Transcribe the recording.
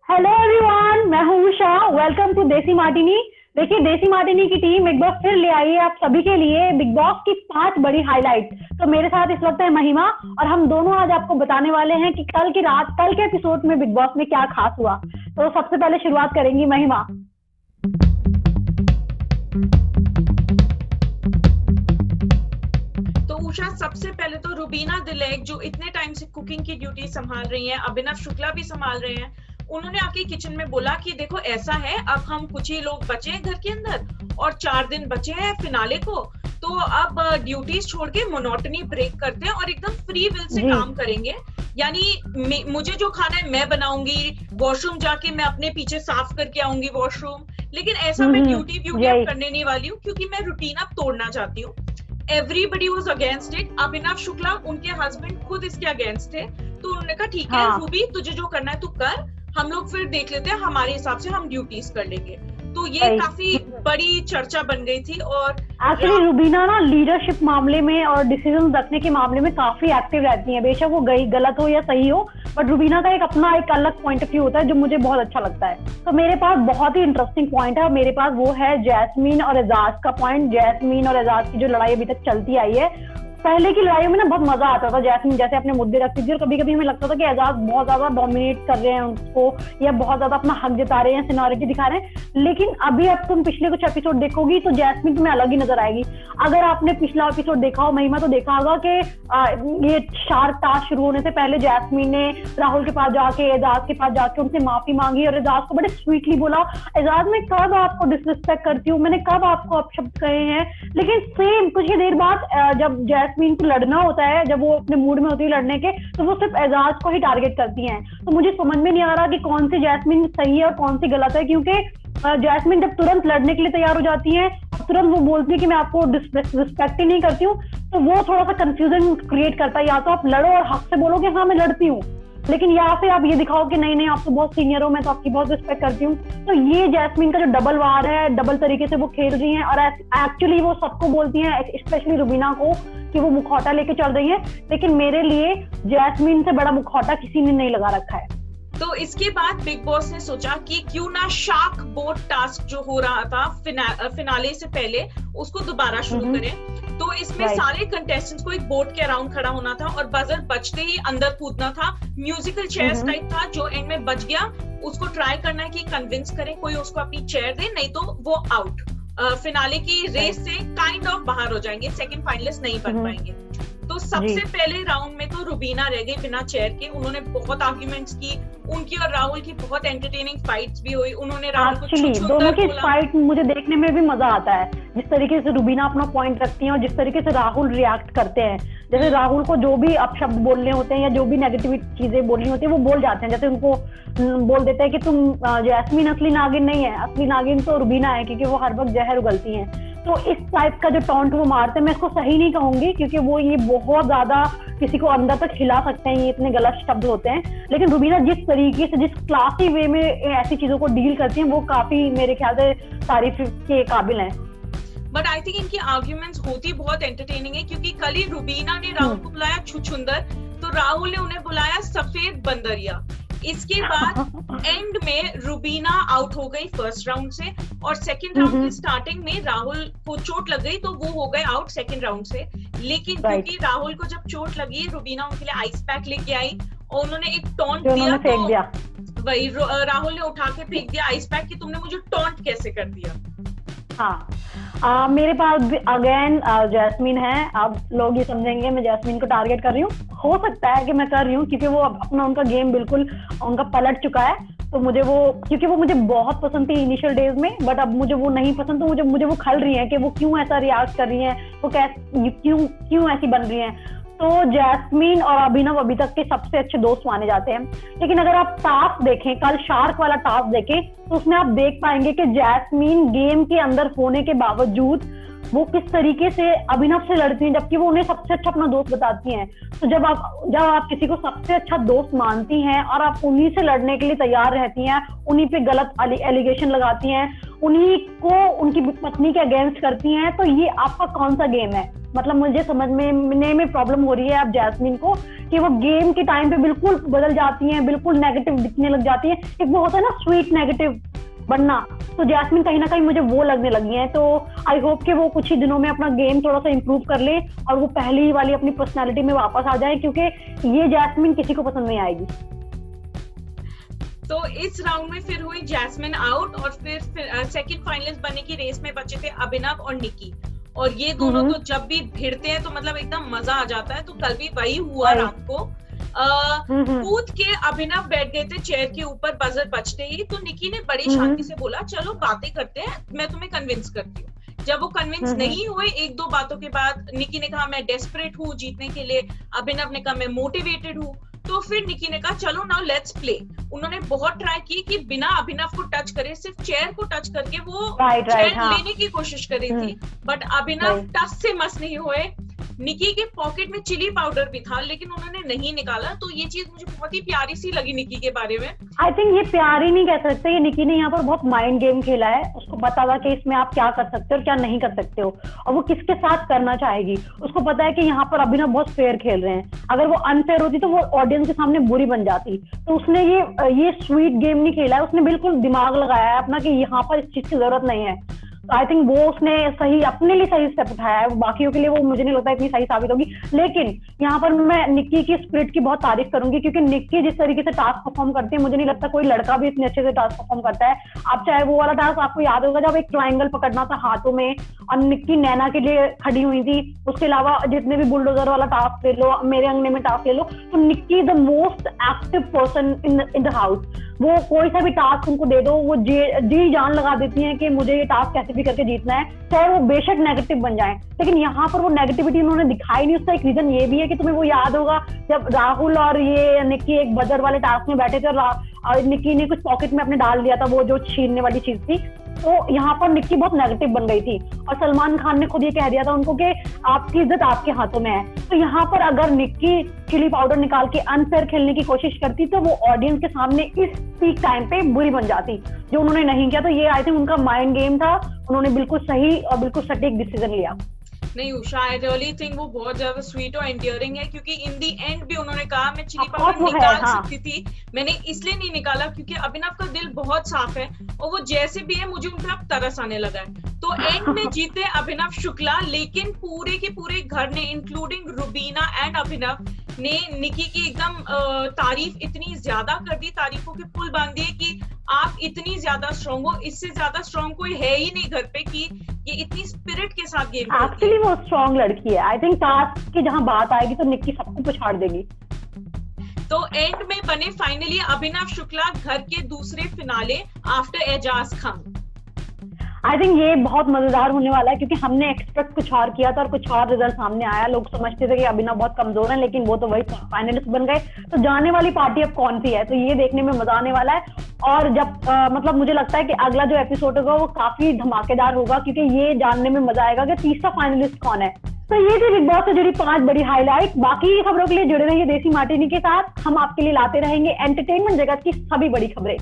Hello everyone, मैं हूं Usha. Welcome to देसी मार्टिनी। देखिए, देसी मार्टिनी की टीम एक बार फिर ले आई है आप सभी के लिए बिग बॉस की 5 बड़ी हाईलाइट। तो मेरे साथ इस वक्त है महिमा, और हम दोनों आज आपको बताने वाले हैं कि कल की रात, कल के एपिसोड में बिग बॉस में क्या खास हुआ। तो सबसे पहले शुरुआत करेंगी महिमा। तो उषा, सबसे पहले तो रुबीना दिलेक जो इतने टाइम से कुकिंग की ड्यूटी संभाल रही हैं, अभिनव शुक्ला भी संभाल रहे हैं, उन्होंने आके किचन में बोला कि देखो ऐसा है, अब हम कुछ ही लोग बचे हैं घर के अंदर और 4 दिन बचे हैं फिनाले को, तो अब ड्यूटीज छोड़ के मोनोटनी ब्रेक करते हैं और एकदम फ्री विल से काम करेंगे। यानी मुझे जो खाना है मैं बनाऊंगी, वॉशरूम जाके मैं अपने पीछे साफ करके आऊंगी वॉशरूम, लेकिन ऐसा मैं ड्यूटी अब करने नहीं वाली हूँ क्योंकि मैं रूटीन अब तोड़ना चाहती हूँ। Everybody was against it. Abhinav Shukla, उनके हस्बैंड, खुद इसके अगेंस्ट थे, तो उन्होंने कहा ठीक है रूबी, तुझे जो करना है तू कर, हम लोग फिर देख लेते हैं, हमारे हिसाब से हम ड्यूटीज कर लेंगे। तो ये काफी बड़ी चर्चा बन गई थी। और एक्चुअली रुबीना ना लीडरशिप मामले में और डिसीजन रखने के मामले में काफी एक्टिव रहती है, बेशक वो गलत हो या सही हो, बट रुबीना का एक अपना एक अलग पॉइंट ऑफ व्यू होता है जो मुझे बहुत अच्छा लगता है। तो मेरे पास बहुत ही इंटरेस्टिंग पॉइंट है, मेरे पास वो है जैस्मीन और एजाज का पॉइंट। जैस्मीन और एजाज की जो लड़ाई अभी तक चलती आई है, पहले की लड़ाई में ना बहुत मजा आता था, जैस्मीन जैसे अपने मुद्दे रखती थी और कभी कभी हमें लगता था कि एजाज बहुत ज्यादा डोमिनेट कर रहे हैं उसको, या बहुत ज्यादा अपना हक जता रहे हैं, सीनियरिटी दिखा रहे हैं। लेकिन अभी अब तुम पिछले कुछ एपिसोड देखोगी तो जैस्मीन तुम्हें अलग ही नजर आएगी। अगर आपने पिछला एपिसोड देखा हो महिमा, तो देखा होगा कि ये शार्क टास्क शुरू होने से पहले जैस्मीन ने राहुल के पास जाके, एजाज के पास जाके उनसे माफी मांगी और एजाज को बड़े स्वीटली बोला, एजाज मैं कब आपको डिसरिस्पेक्ट करती हूँ, मैंने कब आपको अपशब्द कहे हैं। लेकिन सेम कुछ ही देर बाद जब जैस्मीन को लड़ना होता है, जब वो अपने मूड में होती है लड़ने के, तो वो सिर्फ एजाज को ही टारगेट करती हैं। तो मुझे समझ में नहीं आ रहा कि कौन सी जैस्मीन सही है और कौन सी गलत है, क्योंकि जैस्मीन जब तुरंत लड़ने के लिए तैयार हो जाती है, तुरंत वो बोलती है कि मैं आपको रिस्पेक्ट ही नहीं करती हूँ, तो वो थोड़ा सा कंफ्यूजन क्रिएट करता है। या तो आप लड़ो और हक से बोलो कि हाँ मैं लड़ती हूँ, लेकिन यहाँ से आप ये दिखाओ कि नहीं नहीं, आप तो बहुत सीनियर हो, मैं तो आपकी बहुत रिस्पेक्ट करती हूँ। तो ये जैस्मीन का जो डबल वार है, डबल तरीके से वो खेल रही हैं, और एक्चुअली वो सबको बोलती हैं, स्पेशली रुबीना को, कि वो मुखौटा लेके चल रही है। लेकिन मेरे लिए जैस्मीन से बड़ा मुखौटा किसी ने नहीं लगा रखा है। तो इसके बाद बिग बॉस ने सोचा कि क्यों ना शार्क बोट टास्क जो हो रहा था फिनाले से पहले, उसको दोबारा शुरू करें। तो इसमें सारे कंटेस्टेंट्स को एक बोट के अराउंड खड़ा होना था और बजर बजते ही अंदर कूदना था। म्यूजिकल चेयर्स टाइप था, जो एंड में बच गया उसको ट्राई करना है कि कन्विंस करें कोई उसको अपनी चेयर दे, नहीं तो वो आउट, फिनाले की रेस से काइंड ऑफ बाहर हो जाएंगे, सेकंड फाइनलिस्ट नहीं बन पाएंगे। तो सबसे पहले राउंड में तो रुबीना रह गई बिना चेयर के। उन्होंने बहुत आर्ग्यूमेंट्स की, उनकी और राहुल की बहुत एंटरटेनिंग फाइट्स भी हुई। उन्होंने राहुल को दोनों की फाइट मुझे देखने में भी मजा आता है, जिस तरीके से रुबीना अपना पॉइंट रखती है और जिस तरीके से राहुल रिएक्ट करते हैं। जैसे राहुल को जो भी अपशब्द बोलने होते हैं या जो भी नेगेटिव चीजें बोलनी होती है वो बोल जाते हैं। जैसे उनको बोल देते हैं कि तुम जैस्मीन असली नागिन नहीं है, असली नागिन तो रुबीना है, क्योंकि वो हर वक्त जहर उगलती हैं। तो इस टाइप का जो टॉन्ट वो मारते हैं, मैं इसको सही नहीं कहूंगी, क्योंकि वो ये बहुत ज्यादा किसी को अंदर तक हिला सकते हैं, ये इतने गलत शब्द होते हैं। लेकिन रुबीना जिस तरीके से, जिस क्लासी वे में ऐसी चीजों को डील करती हैं, वो काफी मेरे ख्याल से तारीफ के काबिल हैं। बट आई थिंक इनकी आर्ग्यूमेंट्स होती बहुत एंटरटेनिंग है, क्योंकि कल ही रुबीना ने राहुल को बुलाया छुछुंदर, तो राहुल ने उन्हें बुलाया सफेद बंदरिया। इसके बाद एंड में रुबीना आउट हो गई फर्स्ट राउंड से, और सेकंड राउंड की स्टार्टिंग में राहुल को चोट लग गई, तो वो हो गए आउट सेकंड राउंड से। लेकिन क्योंकि राहुल को जब चोट लगी, रुबीना उनके लिए आइस पैक लेके आई और उन्होंने एक टॉन्ट दिया, तो वही राहुल ने उठा के फेंक दिया आइस पैक कि तुमने मुझे टॉन्ट कैसे कर दिया। हाँ, मेरे पास अगेन जैस्मीन है। अब लोग ये समझेंगे मैं जैस्मीन को टारगेट कर रही हूँ, हो सकता है कि मैं कर रही हूँ, क्योंकि वो अपना उनका गेम बिल्कुल उनका पलट चुका है। तो मुझे वो, क्योंकि वो मुझे बहुत पसंद थी इनिशियल डेज में, बट अब मुझे वो नहीं पसंद। तो मुझे वो खल रही है कि वो क्यों ऐसा रिएक्ट कर रही है, वो क्यों ऐसी बन रही है। तो जैस्मीन और अभिनव अभी तक के सबसे अच्छे दोस्त माने जाते हैं। लेकिन अगर आप टास्क देखें, कल शार्क वाला टास्क देखें, तो उसमें आप देख पाएंगे कि जैस्मीन गेम के अंदर होने के बावजूद वो किस तरीके से अभिनव से लड़ती हैं, जबकि वो उन्हें सबसे अच्छा अपना दोस्त बताती हैं। तो जब आप किसी को सबसे अच्छा दोस्त मानती हैं और आप उन्हीं से लड़ने के लिए तैयार रहती हैं, उन्हीं पे गलत एलिगेशन लगाती हैं, उन्हीं को उनकी पत्नी के अगेंस्ट करती हैं, तो ये आपका कौन सा गेम है? मतलब मुझे समझने में प्रॉब्लम हो रही है अब जैस्मिन को, कि वो गेम के टाइम पे बिल्कुल बदल जाती हैं, बिल्कुल नेगेटिव दिखने लग जाती है। एक वो होता है ना स्वीट नेगेटिव बनना, तो जैस्मिन कहीं ना कहीं मुझे वो लगने लगी है। तो आई होप कि वो कुछ ही दिनों में अपना गेम थोड़ा सा इम्प्रूव कर ले और वो पहली वाली अपनी पर्सनैलिटी में वापस आ जाए, क्योंकि ये जैस्मिन किसी को पसंद नहीं आएगी। तो इस राउंड में फिर हुई जैस्मिन आउट और फिर सेकंड फाइनलिस्ट बनने की रेस में बचे थे अभिनव और निकी, और ये दोनों तो जब भी भिड़ते हैं तो मतलब एकदम मजा आ जाता है। तो कल भी वही हुआ रात को। कूद के अभिनव बैठ गए थे चेयर के ऊपर बजर बजते ही, तो निकी ने बड़ी शांति से बोला चलो बातें करते हैं, मैं तुम्हें कन्विंस करती हूँ। जब वो कन्विंस नहीं हुए, एक दो बातों के बाद निकी ने कहा मैं डेस्परेट हूँ जीतने के लिए, अभिनव ने कहा मैं मोटिवेटेड हूँ। तो फिर निकी ने कहा चलो नाउ लेट्स प्ले। उन्होंने बहुत ट्राई की कि बिना अभिनव को टच करे, सिर्फ चेयर को टच करके वो चेयर लेने की कोशिश कर रही थी, बट अभिनव टच से मस नहीं हुए। निकी के पॉकेट में चिली पाउडर भी था लेकिन उन्होंने नहीं निकाला। तो ये चीज मुझे बहुत ही प्यारी सी लगी निकी के बारे में। आई थिंक ये प्यार ही नहीं कह सकते, ये निकी ने यहाँ पर बहुत माइंड गेम खेला है। उसको पता था कि इसमें आप क्या कर सकते हो और क्या नहीं कर सकते हो, और वो किसके साथ करना चाहेगी। उसको पता है कि यहाँ पर अभिनव बहुत फेयर खेल रहे हैं, अगर वो अनफेयर होती तो वो ऑडियंस के सामने बुरी बन जाती। तो उसने ये स्वीट गेम नहीं खेला है, उसने बिल्कुल दिमाग लगाया है अपना कि यहाँ पर इस चीज की जरूरत नहीं है। आई थिंक वो उसने सही अपने लिए सही स्टेप उठाया है। बाकियों के लिए वो मुझे नहीं लगता इतनी सही साबित होगी। लेकिन यहाँ पर मैं निक्की की स्पिरिट की बहुत तारीफ करूंगी, क्योंकि निक्की जिस तरीके से टास्क परफॉर्म करती है, मुझे नहीं लगता कोई लड़का भी इतने अच्छे से टास्क परफॉर्म करता है। आप चाहे वो वाला टास्क आपको याद होगा जब एक ट्राइंगल पकड़ना था हाथों में और निक्की नैना के लिए खड़ी हुई थी, उसके अलावा जितने भी बुलडोजर वाला टास्क ले लो, मेरे अंगने में टास्क ले लो, तो Nikki the most active person in the house. वो कोई सा भी टास्क उनको दे दो, वो जी जान लगा देती हैं कि मुझे ये टास्क कैसे भी करके जीतना है, चाहे वो बेशक नेगेटिव बन जाए। लेकिन यहाँ पर वो नेगेटिविटी उन्होंने दिखाई नहीं। उसका एक रीजन ये भी है कि तुम्हें वो याद होगा जब राहुल और ये निक्की एक बजर वाले टास्क में बैठे थे और निक्की ने कुछ पॉकेट में अपने डाल दिया था, वो जो छीनने वाली चीज थी, तो यहाँ पर निक्की बहुत नेगेटिव बन गई थी। और सलमान खान ने खुद ये कह दिया था उनको कि आपकी इज्जत आपके हाथों में है। तो यहाँ पर अगर निक्की चिली पाउडर निकाल के अनफेयर खेलने की कोशिश करती तो वो ऑडियंस के सामने इस पीक टाइम पे बुरी बन जाती, जो उन्होंने नहीं किया। तो ये आई थिंक उनका माइंड गेम था, उन्होंने बिल्कुल सही और बिल्कुल सटीक डिसीजन लिया। नहीं उषा, आई रियली थिंक वो बहुत ज्यादा स्वीट और एंडियरिंग है, क्योंकि इन दी एंड भी उन्होंने कहा मैं चिली पाउडर निकाल सकती थी, मैंने इसलिए नहीं निकाला क्योंकि अभिनव का दिल बहुत साफ है और वो जैसे भी है मुझे उन पर अब तरस आने लगा है। तो एंड में जीते अभिनव शुक्ला, लेकिन पूरे के पूरे घर ने इंक्लूडिंग रुबीना एंड अभिनव ने निकी की एकदम तारीफ इतनी ज्यादा कर दी, तारीफों के पुल बांध दिए कि आप इतनी ज्यादा स्ट्रॉन्ग हो, इससे ज्यादा स्ट्रॉन्ग कोई है ही नहीं घर पे कि ये इतनी स्पिरिट के साथ गेम खेलती है। एक्चुअली वो स्ट्रॉन्ग लड़की है। आई थिंक टास्क की जहां बात आएगी तो निक्की सबको पछाड़ देगी। तो एंड में बने फाइनली अभिनव शुक्ला घर के दूसरे finale after Eijaz Khan. I think ये बहुत मजेदार होने वाला है, क्योंकि हमने एक्सपेक्ट कुछ और किया था और कुछ और रिजल्ट सामने आया। लोग समझते थे कि अभिनव बहुत कमजोर है, लेकिन वो तो वही फाइनलिस्ट बन गए। तो जाने वाली पार्टी अब कौन सी है, तो ये देखने में मजा आने वाला है। और जब मतलब मुझे लगता है कि अगला जो एपिसोड होगा वो काफी धमाकेदार होगा, क्योंकि ये जानने में मजा आएगा कि तीसरा फाइनलिस्ट कौन है। तो ये थी बिग बॉस से जुड़ी 5 बड़ी हाईलाइट। बाकी खबरों के लिए जुड़े रहिए देसी मार्टिनी के साथ। हम आपके लिए लाते रहेंगे एंटरटेनमेंट जगत की सभी बड़ी खबरें।